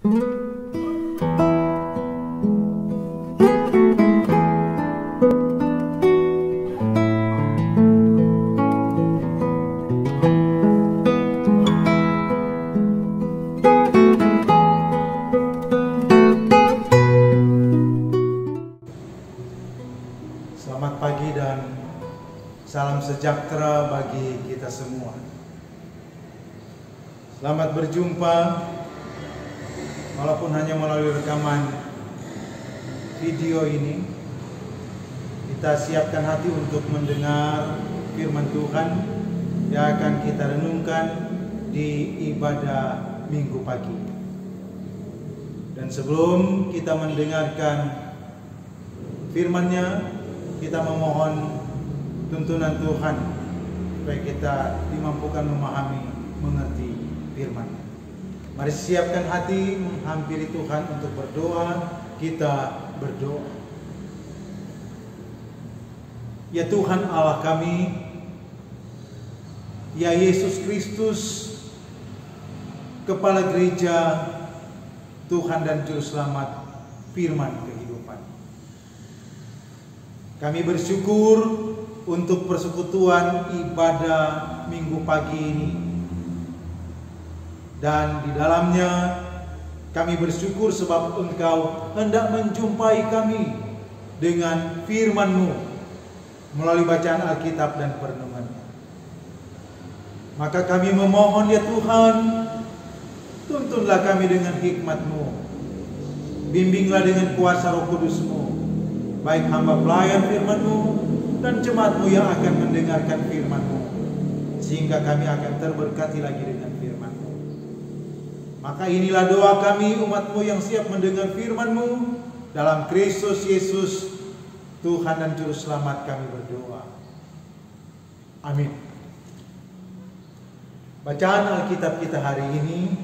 Selamat pagi dan salam sejahtera bagi kita semua. Selamat berjumpa, walaupun hanya melalui rekaman video ini. Kita siapkan hati untuk mendengar firman Tuhan yang akan kita renungkan di ibadah Minggu pagi. Dan sebelum kita mendengarkan firman-Nya, kita memohon tuntunan Tuhan supaya kita dimampukan memahami, mengerti firman. Mari siapkan hati menghampiri Tuhan untuk berdoa. Kita berdoa. Ya Tuhan Allah kami, ya Yesus Kristus, Kepala Gereja Tuhan dan Juru Selamat firman kehidupan. Kami bersyukur untuk persekutuan ibadah Minggu pagi ini. Dan di dalamnya kami bersyukur sebab Engkau hendak menjumpai kami dengan firman-Mu melalui bacaan Alkitab dan perenungan. Maka kami memohon ya Tuhan, tuntunlah kami dengan hikmat-Mu. Bimbinglah dengan kuasa Roh Kudus-Mu, baik hamba pelayan firman-Mu dan jemaat-Mu yang akan mendengarkan firman-Mu, sehingga kami akan terberkati lagi dengan firman-Mu. Maka inilah doa kami umat-Mu yang siap mendengar firman-Mu, dalam Kristus Yesus Tuhan dan Juru Selamat kami berdoa. Amin. Bacaan Alkitab kita hari ini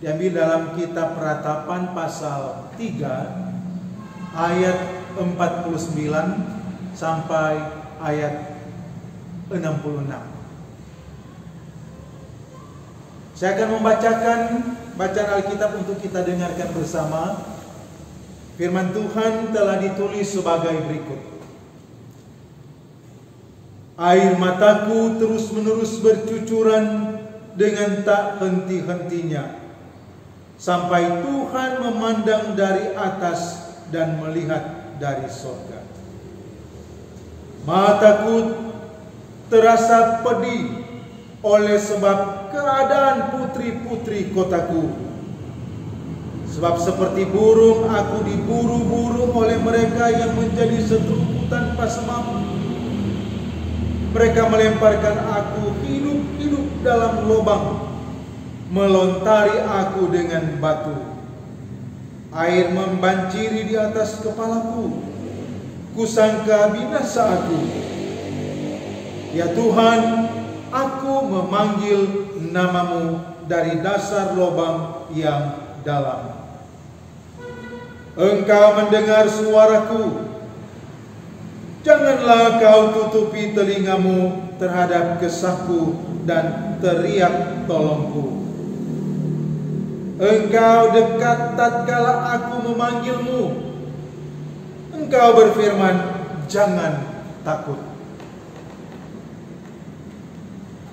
diambil dalam kitab Peratapan pasal 3 ayat 49 sampai ayat 66. Saya akan membacakan bacaan Alkitab untuk kita dengarkan bersama. Firman Tuhan telah ditulis sebagai berikut. Air mataku terus-menerus bercucuran dengan tak henti-hentinya, sampai Tuhan memandang dari atas dan melihat dari surga. Mataku terasa pedih oleh sebab keadaan putri-putri kotaku. Sebab seperti burung aku diburu-buru oleh mereka yang menjadi seteruku tanpa sebab. Mereka melemparkan aku hidup-hidup dalam lubang, melontari aku dengan batu. Air membanjiri di atas kepalaku, kusangka binasa aku. Ya Tuhan, aku memanggil nama-Mu dari dasar lubang yang dalam. Engkau mendengar suaraku. Janganlah kau tutupi telingamu terhadap kesahku dan teriak tolongku. Engkau dekat tatkala aku memanggilmu. Engkau berfirman, jangan takut.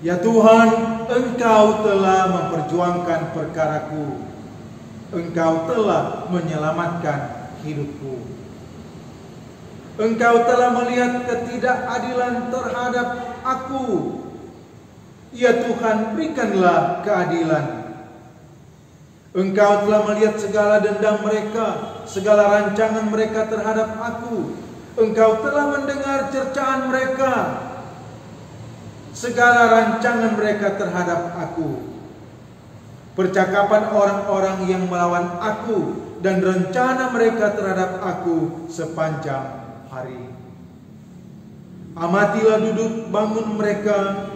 Ya Tuhan, Engkau telah memperjuangkan perkaraku. Engkau telah menyelamatkan hidupku. Engkau telah melihat ketidakadilan terhadap aku. Ya Tuhan, berikanlah keadilan. Engkau telah melihat segala dendam mereka, segala rancangan mereka terhadap aku. Engkau telah mendengar cercaan mereka, segala rancangan mereka terhadap aku. Percakapan orang-orang yang melawan aku dan rencana mereka terhadap aku sepanjang hari. Amatilah duduk bangun mereka.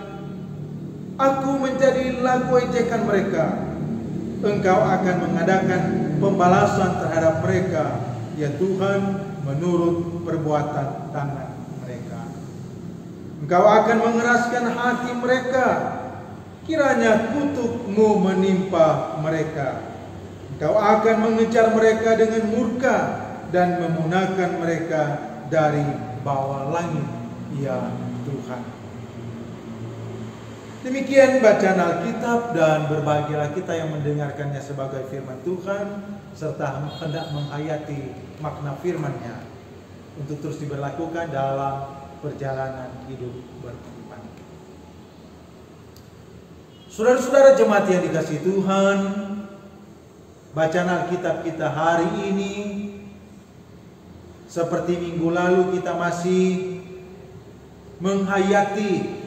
Aku menjadi lagu ejekan mereka. Engkau akan mengadakan pembalasan terhadap mereka, ya Tuhan, menurut perbuatan tangan mereka. Engkau akan mengeraskan hati mereka. Kiranya kutuk-Mu menimpa mereka. Engkau akan mengejar mereka dengan murka dan memunahkan mereka dari bawah langit, ya Tuhan. Demikian bacaan Alkitab, dan berbahagialah kita yang mendengarkannya sebagai firman Tuhan serta hendak menghayati makna firman-Nya untuk terus diberlakukan dalam perjalanan hidup beriman. Saudara-saudara jemaat yang dikasihi Tuhan, bacaan Alkitab kita hari ini seperti minggu lalu kita masih menghayati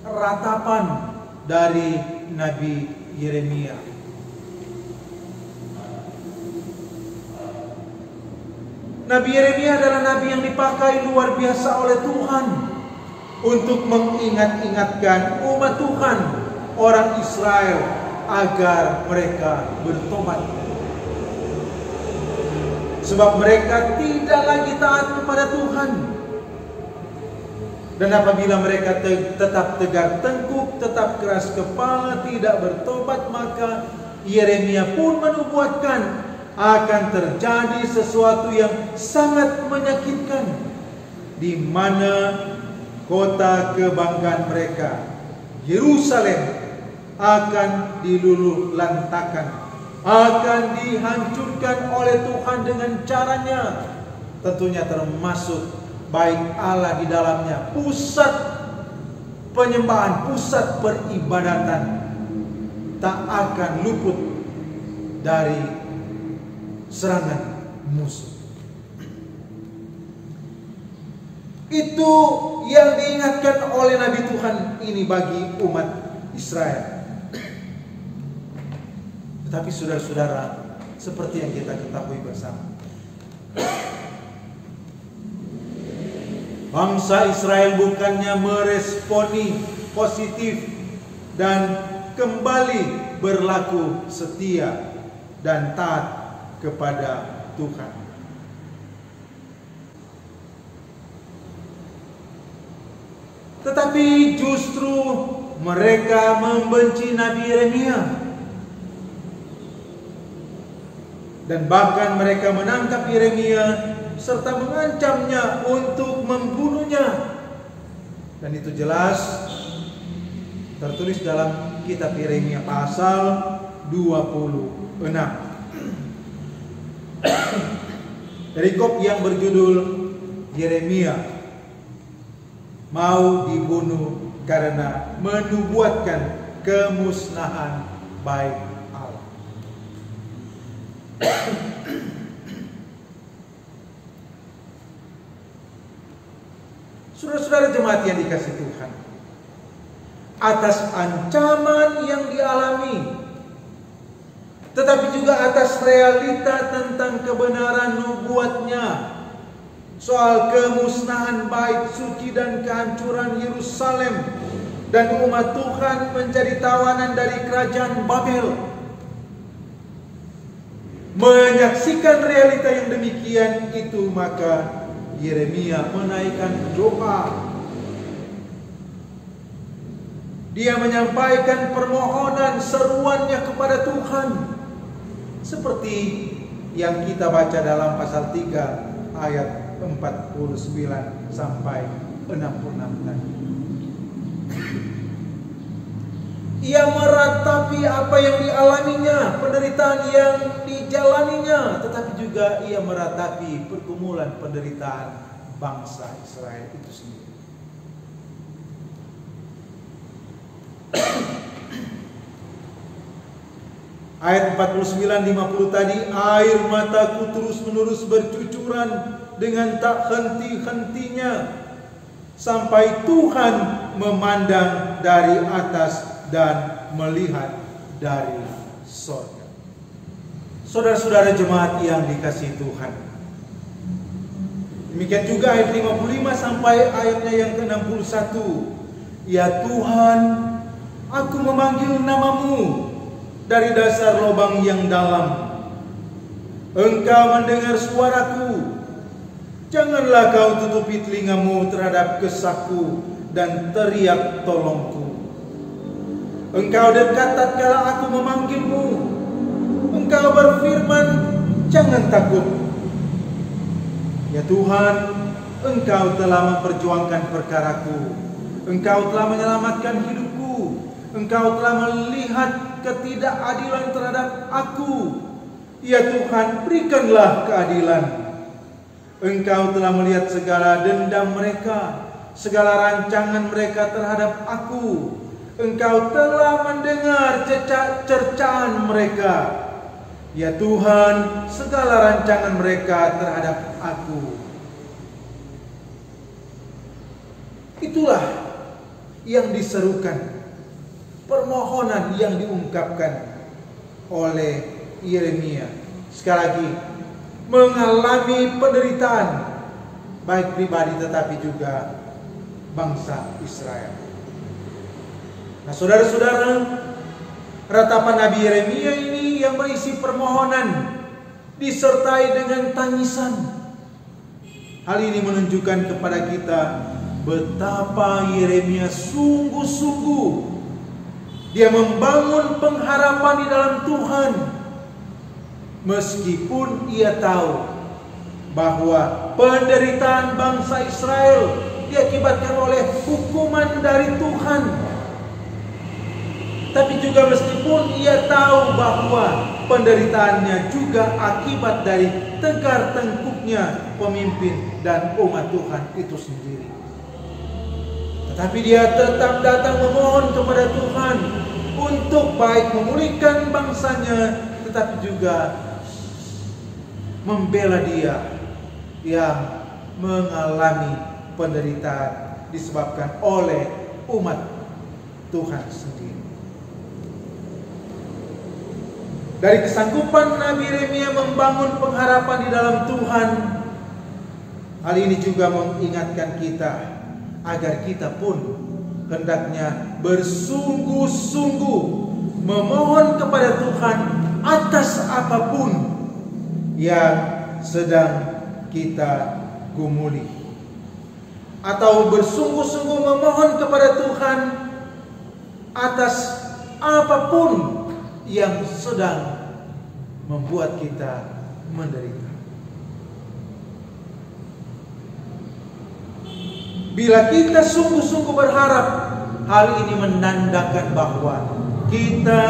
ratapan dari Nabi Yeremia. Nabi Yeremia adalah nabi yang dipakai luar biasa oleh Tuhan untuk mengingat-ingatkan umat Tuhan, orang Israel, agar mereka bertobat. Sebab mereka tidak lagi taat kepada Tuhan. Dan apabila mereka tetap tegar tengkuk, tetap keras kepala, tidak bertobat, maka Yeremia pun menubuatkan akan terjadi sesuatu yang sangat menyakitkan, di mana kota kebanggaan mereka, Yerusalem, akan diluluhlantakkan, akan dihancurkan oleh Tuhan dengan caranya, tentunya termasuk baik Allah di dalamnya, pusat penyembahan, pusat peribadatan, tak akan luput dari serangan musuh. Itu yang diingatkan oleh Nabi Tuhan ini bagi umat Israel. Tetapi saudara-saudara, seperti yang kita ketahui bersama, bangsa Israel bukannya meresponi positif dan kembali berlaku setia dan taat kepada Tuhan. Tetapi justru mereka membenci Nabi Yeremia, dan bahkan mereka menangkap Yeremia serta mengancamnya untuk membunuhnya. Dan itu jelas tertulis dalam kitab Yeremia pasal 26. Perikop yang berjudul Yeremia mau dibunuh karena menubuatkan kemusnahan baik Allah. Saudara-saudara jemaat yang dikasihi Tuhan, atas ancaman yang dialami, tetapi juga atas realita tentang kebenaran nubuatnya soal kemusnahan bait suci dan kehancuran Yerusalem, dan umat Tuhan menjadi tawanan dari kerajaan Babel. Menyaksikan realita yang demikian itu, maka Yeremia menaikkan doa. Dia menyampaikan permohonan, seruannya kepada Tuhan, seperti yang kita baca dalam pasal 3 ayat 49 sampai 66 tadi. Ia meratapi apa yang dialaminya, penderitaan yang dijalaninya, tetapi juga ia meratapi pergumulan penderitaan bangsa Israel itu sendiri. Ayat 49-50 tadi, air mataku terus-menerus bercucuran dengan tak henti-hentinya, sampai Tuhan memandang dari atas dan melihat dari surga. Saudara-saudara jemaat yang dikasihi Tuhan, demikian juga ayat 55 sampai ayatnya yang ke-61. Ya Tuhan, aku memanggil namamu dari dasar lubang yang dalam. Engkau mendengar suaraku. Janganlah kau tutupi telingamu terhadap kesahku dan teriak tolongku. Engkau dekat tatkala aku memanggilmu. Engkau berfirman jangan takut. Ya Tuhan, Engkau telah memperjuangkan perkaraku. Engkau telah menyelamatkan hidupku. Engkau telah melihat ketidakadilan terhadap aku. Ya Tuhan, berikanlah keadilan. Engkau telah melihat segala dendam mereka, segala rancangan mereka terhadap aku. Engkau telah mendengar cercaan mereka. Ya Tuhan, segala rancangan mereka terhadap aku. Itulah yang diserukan, permohonan yang diungkapkan oleh Yeremia. Sekali lagi, mengalami penderitaan baik pribadi tetapi juga bangsa Israel. Nah, saudara-saudara, ratapan Nabi Yeremia ini yang berisi permohonan disertai dengan tangisan. Hal ini menunjukkan kepada kita betapa Yeremia sungguh-sungguh dia membangun pengharapan di dalam Tuhan, meskipun ia tahu bahwa penderitaan bangsa Israel diakibatkan oleh hukuman dari Tuhan. Tapi juga meskipun ia tahu bahwa penderitaannya juga akibat dari tegar tengkuknya pemimpin dan umat Tuhan itu sendiri. Tetapi dia tetap datang memohon kepada Tuhan untuk baik memulihkan bangsanya, tetapi juga membela dia yang mengalami penderitaan disebabkan oleh umat Tuhan sendiri. Dari kesanggupan Nabi Yeremia membangun pengharapan di dalam Tuhan, hal ini juga mengingatkan kita agar kita pun hendaknya bersungguh-sungguh memohon kepada Tuhan atas apapun yang sedang kita gumuli, atau bersungguh-sungguh memohon kepada Tuhan atas apapun yang sedang membuat kita menderita. Bila kita sungguh-sungguh berharap, hal ini menandakan bahwa kita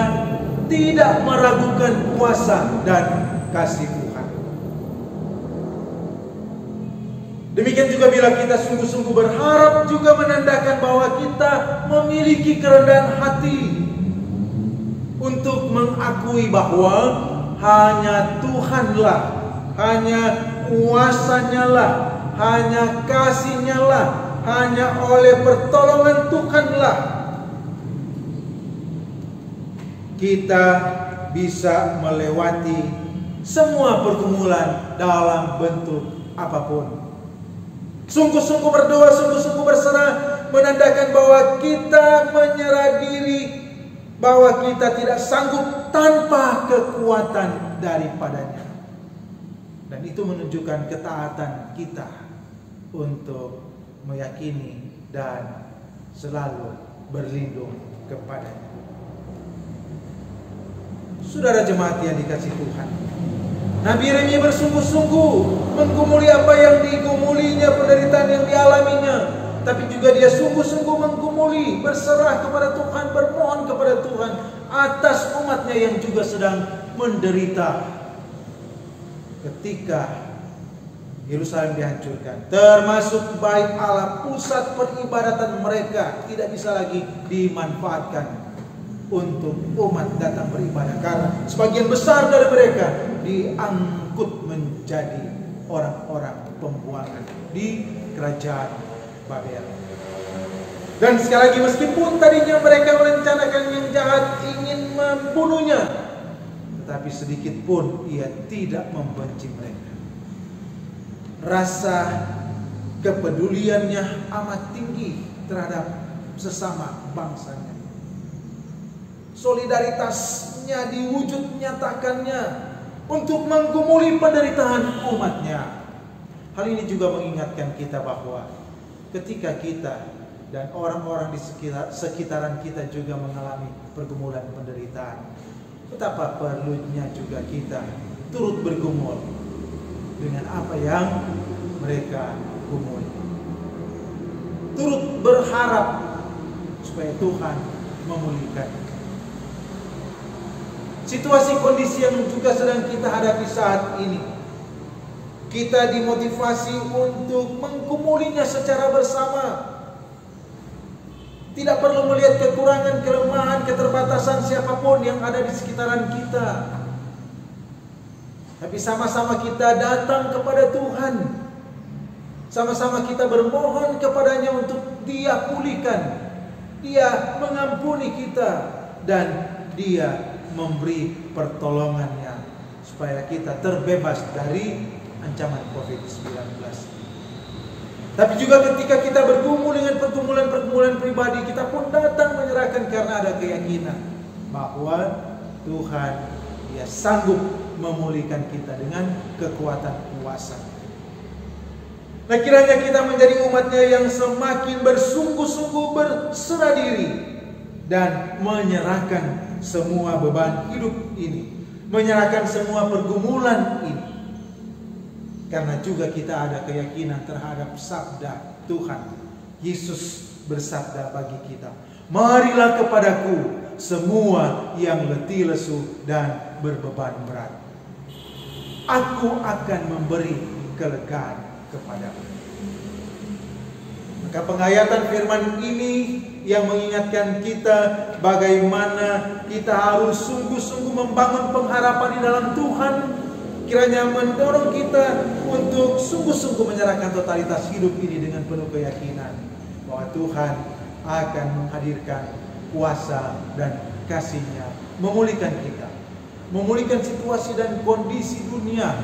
tidak meragukan kuasa dan kasih Tuhan. Demikian juga bila kita sungguh-sungguh berharap, juga menandakan bahwa kita memiliki kerendahan hati untuk mengakui bahwa hanya Tuhanlah, hanya kuasanya lah, hanya kasihnya lah, hanya oleh pertolongan Tuhanlah kita bisa melewati semua pergumulan dalam bentuk apapun. Sungguh-sungguh berdoa, sungguh-sungguh berserah, menandakan bahwa kita menyerah diri, bahwa kita tidak sanggup tanpa kekuatan daripadanya. Dan itu menunjukkan ketaatan kita untuk meyakini dan selalu berlindung kepadanya. Saudara jemaat yang dikasihi Tuhan, Nabi Yeremia bersungguh-sungguh menggumuli apa yang digumulinya, penderitaan yang dialaminya. Tapi juga dia sungguh-sungguh menggumuli, berserah kepada Tuhan, bermohon kepada Tuhan atas umatnya yang juga sedang menderita ketika Yerusalem dihancurkan, termasuk Bait Allah, pusat peribadatan mereka, tidak bisa lagi dimanfaatkan untuk umat datang beribadah, karena sebagian besar dari mereka diangkut menjadi orang-orang pembuangan di kerajaan Babel. Dan sekali lagi, meskipun tadinya mereka merencanakan yang jahat, ingin membunuhnya, tetapi sedikit pun ia tidak membenci mereka. Rasa kepeduliannya amat tinggi terhadap sesama bangsanya. Solidaritasnya diwujud nyatakannya untuk menggumuli penderitaan umatnya. Hal ini juga mengingatkan kita bahwa ketika kita dan orang-orang di sekitaran kita juga mengalami pergumulan penderitaan, betapa perlunya juga kita turut bergumul dengan apa yang mereka gumuli. Turut berharap supaya Tuhan memulihkan. Situasi kondisi yang juga sedang kita hadapi saat ini, kita dimotivasi untuk menggumulinya secara bersama. Tidak perlu melihat kekurangan, kelemahan, keterbatasan siapapun yang ada di sekitaran kita. Tapi sama-sama kita datang kepada Tuhan. Sama-sama kita bermohon kepadanya untuk Dia pulihkan. Dia mengampuni kita. Dan Dia memberi pertolongannya supaya kita terbebas dari ancaman COVID-19. Tapi juga ketika kita bergumul dengan pergumulan-pergumulan pribadi, kita pun datang menyerahkan karena ada keyakinan bahwa Tuhan Dia sanggup memulihkan kita dengan kekuatan kuasa. Nah, kiranya kita menjadi umat-Nya yang semakin bersungguh-sungguh berserah diri dan menyerahkan semua beban hidup ini, menyerahkan semua pergumulan ini. Karena juga kita ada keyakinan terhadap sabda Tuhan. Yesus bersabda bagi kita, "Marilah kepadaku semua yang letih lesu dan berbeban berat. Aku akan memberi kelegaan kepadamu." Maka penghayatan firman ini yang mengingatkan kita bagaimana kita harus sungguh-sungguh membangun pengharapan di dalam Tuhan. Kiranya mendorong kita untuk sungguh-sungguh menyerahkan totalitas hidup ini dengan penuh keyakinan bahwa Tuhan akan menghadirkan kuasa dan kasih-Nya, memulihkan kita, memulihkan situasi dan kondisi dunia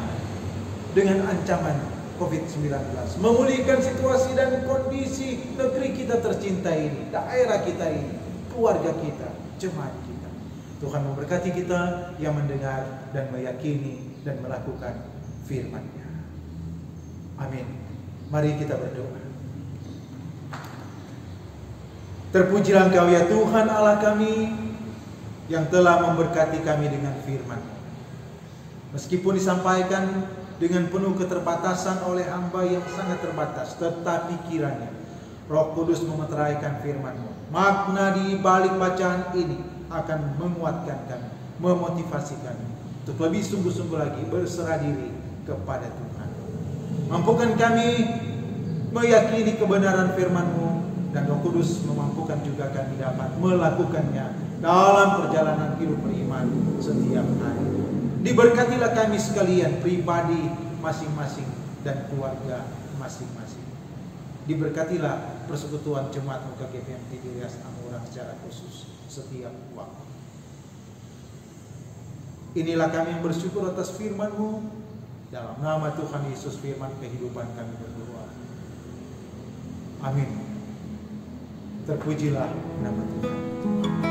dengan ancaman COVID-19, memulihkan situasi dan kondisi negeri kita tercinta ini, daerah kita ini, keluarga kita, jemaat kita. Tuhan memberkati kita yang mendengar dan meyakini dan melakukan firman-Nya. Amin. Mari kita berdoa. Terpujilah Engkau ya Tuhan Allah kami yang telah memberkati kami dengan firman. Meskipun disampaikan dengan penuh keterbatasan oleh hamba yang sangat terbatas, tetapi kiranya Roh Kudus memeteraikan firman-Mu. Makna di balik bacaan ini akan menguatkan kami, memotivasi kami untuk lebih sungguh-sungguh lagi berserah diri kepada Tuhan. Mampukan kami meyakini kebenaran firman-Mu, dan Roh Kudus memampukan juga kami dapat melakukannya dalam perjalanan hidup beriman setiap hari. Diberkatilah kami sekalian, pribadi masing-masing dan keluarga masing-masing. Diberkatilah persekutuan jemaat UKGP Rias Amurang secara khusus setiap waktu. Inilah kami yang bersyukur atas firman-Mu. Dalam nama Tuhan Yesus firman kehidupan kami berdoa. Amin. Terpujilah nama Tuhan.